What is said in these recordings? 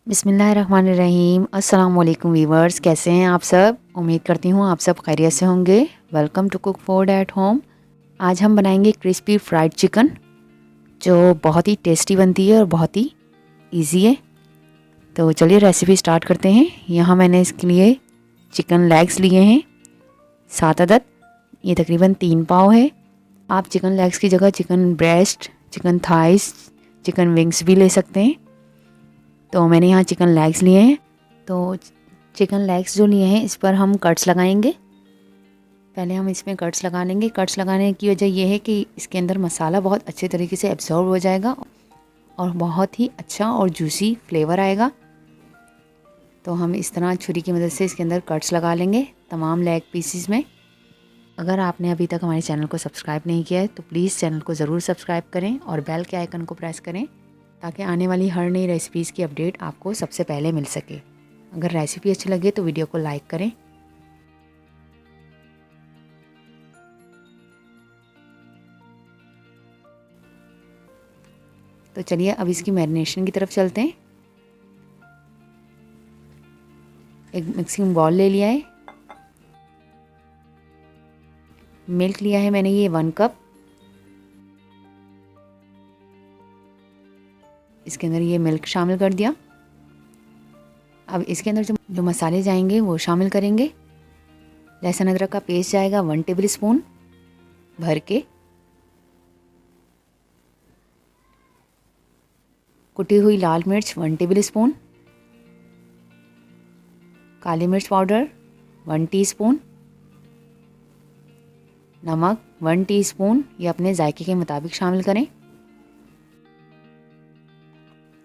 बिस्मिल्लाहिर्रहमानिर्रहीम। अस्सलाम वालेकुम वीवर्स, कैसे हैं आप सब? उम्मीद करती हूँ आप सब खैरियत से होंगे। Welcome to cook food at home. आज हम बनाएंगे क्रिस्पी फ्राइड चिकन, जो बहुत ही टेस्टी बनती है और बहुत ही इजी है। तो चलिए रेसिपी स्टार्ट करते हैं। यहाँ मैंने इसके लिए चिकन लेग्स लिए हैं 7 अदद। ये तकरीबन 3 पाव है। आप चिकन लेग्स की जगह chicken breast, chicken thighs, chicken wings भी ले सकते हैं। तो मैंने यहाँ चिकन लेग्स लिए हैं। तो चिकन लेग्स जो लिए हैं इस पर हम कट्स लगाएंगे। पहले हम इसमें कट्स लगा लेंगे। कट्स लगाने की वजह यह है कि इसके अंदर मसाला बहुत अच्छे तरीके से एब्जॉर्ब हो जाएगा और बहुत ही अच्छा और जूसी फ्लेवर आएगा। तो हम इस तरह छुरी की मदद से इसके अंदर कट्स लगा लेंगे तमाम लेग पीसीस में। अगर आपने अभी तक हमारे चैनल को सब्सक्राइब नहीं किया है तो प्लीज़ चैनल को ज़रूर सब्सक्राइब करें और बेल के आइकन को प्रेस करें, ताकि आने वाली हर नई रेसिपीज़ की अपडेट आपको सबसे पहले मिल सके। अगर रेसिपी अच्छी लगे तो वीडियो को लाइक करें। तो चलिए अब इसकी मैरिनेशन की तरफ चलते हैं। एक मिक्सिंग बाउल ले लिया है। मिल्क लिया है मैंने ये 1 कप। इसके अंदर ये मिल्क शामिल कर दिया। अब इसके अंदर जो मसाले जाएंगे वो शामिल करेंगे। लहसुन अदरक का पेस्ट जाएगा 1 टेबल स्पून भर के। कुटी हुई लाल मिर्च 1 टेबल स्पून। काली मिर्च पाउडर 1 टीस्पून। नमक 1 टीस्पून, ये अपने जायके के मुताबिक शामिल करें।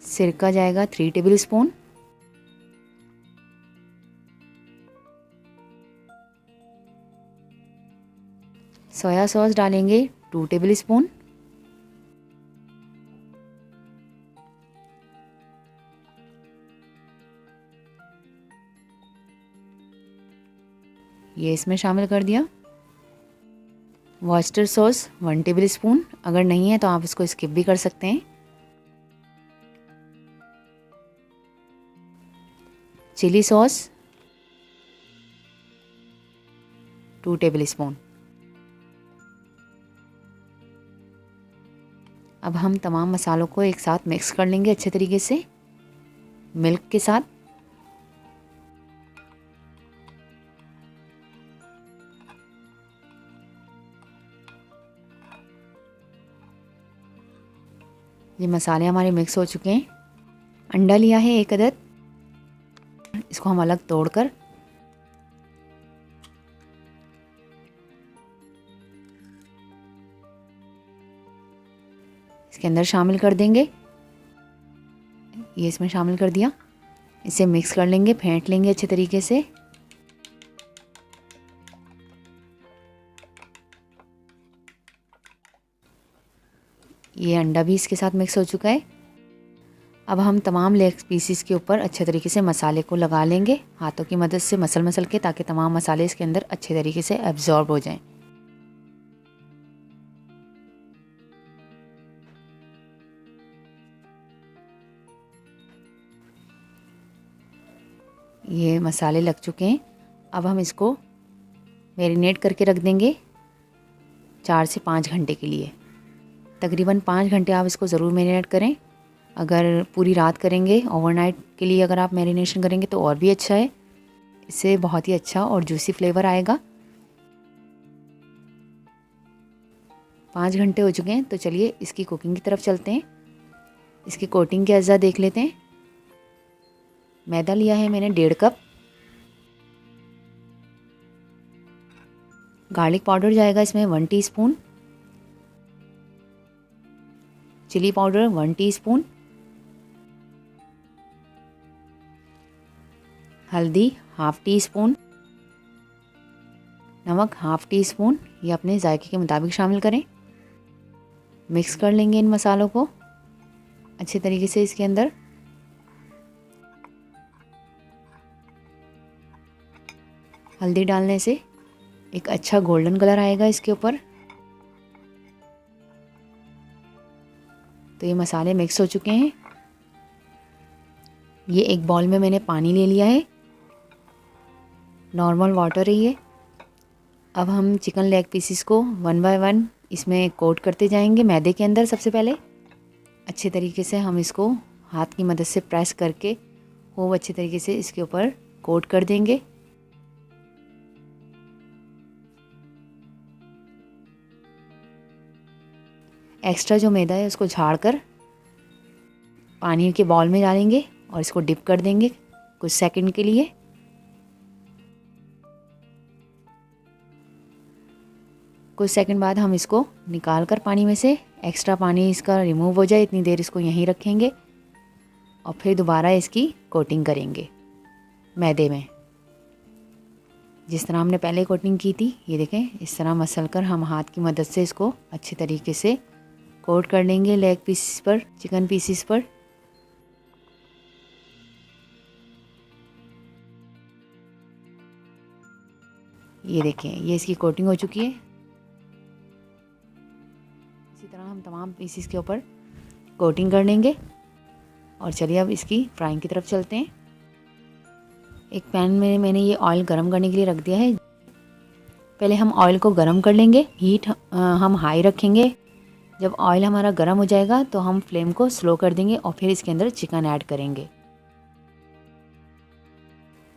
सिरका जाएगा 3 टेबल स्पून। सोया सॉस डालेंगे 2 टेबल स्पून। ये इसमें शामिल कर दिया। वॉस्टर सॉस 1 टेबल स्पून, अगर नहीं है तो आप इसको स्किप भी कर सकते हैं। Chilli sauce 2 tablespoon. अब हम तमाम मसालों को एक साथ मिक्स कर लेंगे अच्छे तरीके से मिल्क के साथ। ये मसाले हमारे मिक्स हो चुके हैं। अंडा लिया है 1 अदद। इसको हम अलग तोड़कर इसके अंदर शामिल कर देंगे। ये इसमें शामिल कर दिया। इसे मिक्स कर लेंगे, फेंट लेंगे अच्छे तरीके से। ये अंडा भी इसके साथ मिक्स हो चुका है। अब हम तमाम लेग पीसीस के ऊपर अच्छे तरीके से मसाले को लगा लेंगे हाथों की मदद से मसल के, ताकि तमाम मसाले इसके अंदर अच्छे तरीके से एब्जॉर्ब हो जाएं। ये मसाले लग चुके हैं। अब हम इसको मैरिनेट करके रख देंगे 4 से 5 घंटे के लिए। तकरीबन 5 घंटे आप इसको ज़रूर मैरिनेट करें। अगर पूरी रात करेंगे, ओवरनाइट के लिए अगर आप मैरिनेशन करेंगे तो और भी अच्छा है। इससे बहुत ही अच्छा और जूसी फ्लेवर आएगा। 5 घंटे हो चुके हैं, तो चलिए इसकी कुकिंग की तरफ चलते हैं। इसकी कोटिंग के अज्जा देख लेते हैं। मैदा लिया है मैंने 1.5 कप। गार्लिक पाउडर जाएगा इसमें 1 टीस्पून। Chilli powder 1 teaspoon. हल्दी ½ टीस्पून। नमक ½ टीस्पून, ये अपने जायके के मुताबिक शामिल करें। मिक्स कर लेंगे इन मसालों को अच्छे तरीके से इसके अंदर। हल्दी डालने से एक अच्छा गोल्डन कलर आएगा इसके ऊपर। तो ये मसाले मिक्स हो चुके हैं। ये एक बाउल में मैंने पानी ले लिया है, नॉर्मल वाटर है ये। अब हम चिकन लेग पीसेस को वन बाय वन इसमें कोट करते जाएंगे मैदे के अंदर। सबसे पहले अच्छे तरीके से हम इसको हाथ की मदद से प्रेस करके खूब अच्छे तरीके से इसके ऊपर कोट कर देंगे। एक्स्ट्रा जो मैदा है उसको झाड़ कर पानी के बाउल में डालेंगे और इसको डिप कर देंगे कुछ सेकंड के लिए। कुछ सेकंड बाद हम इसको निकाल कर पानी में से, एक्स्ट्रा पानी इसका रिमूव हो जाए इतनी देर इसको यहीं रखेंगे और फिर दोबारा इसकी कोटिंग करेंगे मैदे में। जिस तरह हमने पहले कोटिंग की थी, ये देखें इस तरह मसल कर हम हाथ की मदद से इसको अच्छे तरीके से कोट कर लेंगे लेग पीस पर, चिकन पीसेस पर। ये देखें ये इसकी कोटिंग हो चुकी है। इसी तरह हम तमाम पीसेस के ऊपर कोटिंग कर लेंगे। और चलिए अब इसकी फ्राइंग की तरफ चलते हैं। एक पैन में मैंने ये ऑयल गरम करने के लिए रख दिया है। पहले हम ऑयल को गरम कर लेंगे। हीट हम हाई रखेंगे। जब ऑयल हमारा गरम हो जाएगा तो हम फ्लेम को स्लो कर देंगे और फिर इसके अंदर चिकन ऐड करेंगे।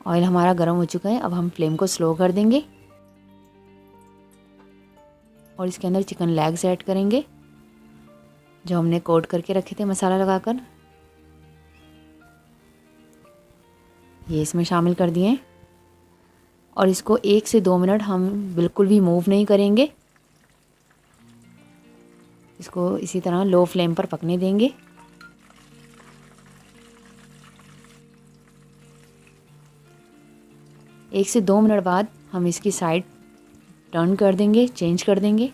ऑयल हमारा गरम हो चुका है। अब हम फ्लेम को स्लो कर देंगे और इसके अंदर चिकन लेग्स ऐड करेंगे जो हमने कोट करके रखे थे मसाला लगाकर। ये इसमें शामिल कर दिए और इसको 1 से 2 मिनट हम बिल्कुल भी मूव नहीं करेंगे। इसको इसी तरह लो फ्लेम पर पकने देंगे। एक से 2 मिनट बाद हम इसकी साइड टर्न कर देंगे, चेंज कर देंगे।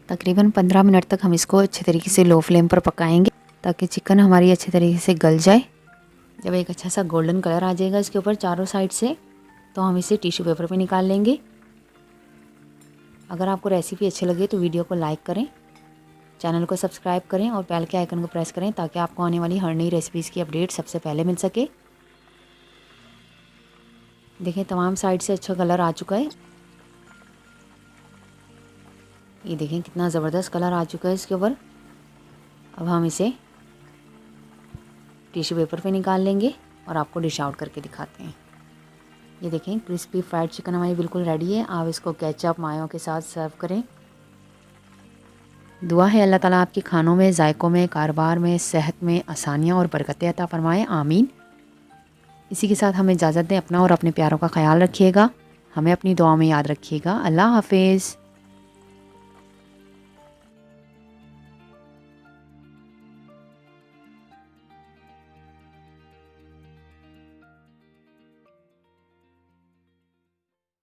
तकरीबन 15 मिनट तक हम इसको अच्छे तरीके से लो फ्लेम पर पकाएंगे ताकि चिकन हमारी अच्छे तरीके से गल जाए। जब एक अच्छा सा गोल्डन कलर आ जाएगा इसके ऊपर चारों साइड से, तो हम इसे टिश्यू पेपर पे निकाल लेंगे। अगर आपको रेसिपी अच्छी लगे तो वीडियो को लाइक करें, चैनल को सब्सक्राइब करें और बेल के आइकन को प्रेस करें ताकि आपको आने वाली हर नई रेसिपीज़ की अपडेट सबसे पहले मिल सके। देखें तमाम साइड से अच्छा कलर आ चुका है। ये देखें कितना ज़बरदस्त कलर आ चुका है इसके ऊपर। अब हम इसे टिश्यू पेपर पे निकाल लेंगे और आपको डिश आउट करके दिखाते हैं। ये देखें क्रिस्पी फ्राइड चिकन हमारी बिल्कुल रेडी है। आप इसको केचप मायो के साथ सर्व करें। दुआ है अल्लाह ताला आपके खानों में, जायकों में, कारोबार में, सेहत में आसानियाँ और बरकतें अता फरमाएं। आमीन। इसी के साथ हमें इजाज़त दें। अपना और अपने प्यारों का ख्याल रखिएगा। हमें अपनी दुआ में याद रखिएगा। अल्लाह हाफिज़।